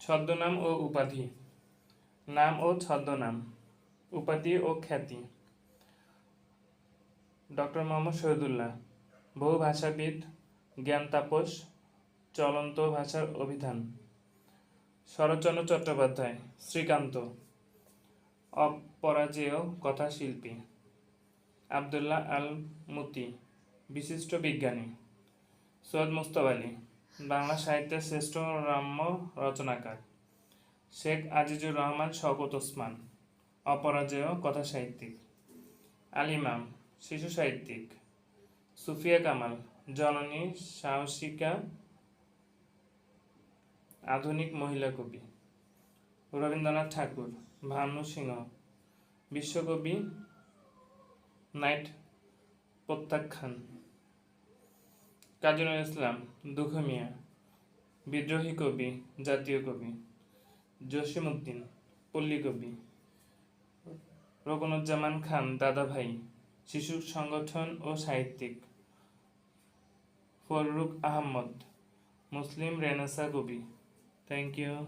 ছদ্মনাম ও উপাধি। নাম ও ছদ্মনাম, উপাধি ও খ্যাতি। ডক্টর মোহাম্মদ শহীদুল্লাহ, বহুভাষাবিদ, জ্ঞান তাপস, চলন্ত ভাষার অভিধান। শরৎচন্দ্র চট্টোপাধ্যায়, শ্রীকান্ত, অপরাজেয় কথাশিল্পী। আবদুল্লাহ আল মুতি, বিশিষ্ট বিজ্ঞানী। সৈয়দ মুজতবা আলী, বাংলা সাহিত্যের শ্রেষ্ঠ রম্য রচনাকার। শেখ আজিজুর রহমান শওকত ওসমান, অপরাজেয় কথাসাহিত্যিক। আল ইমাম, শিশু সাহিত্যিক। সুফিয়া কামাল, জননী সাহসিকা, আধুনিক মহিলা কবি। রবীন্দ্রনাথ ঠাকুর, ভানু সিংহ, বিশ্বকবি, নাইট প্রত্যাখ্যান। কাজী নজরুল ইসলাম, দুঃখ মিয়া, বিদ্রোহী কবি, জাতীয় কবি। জসিম উদ্দিন, পল্লী কবি। রুকনুজ্জামান খান দাদাভাই, শিশু সংগঠন ও সাহিত্যিক। ফররুখ আহমদ, মুসলিম রেনেসাঁ কবি। Thank you.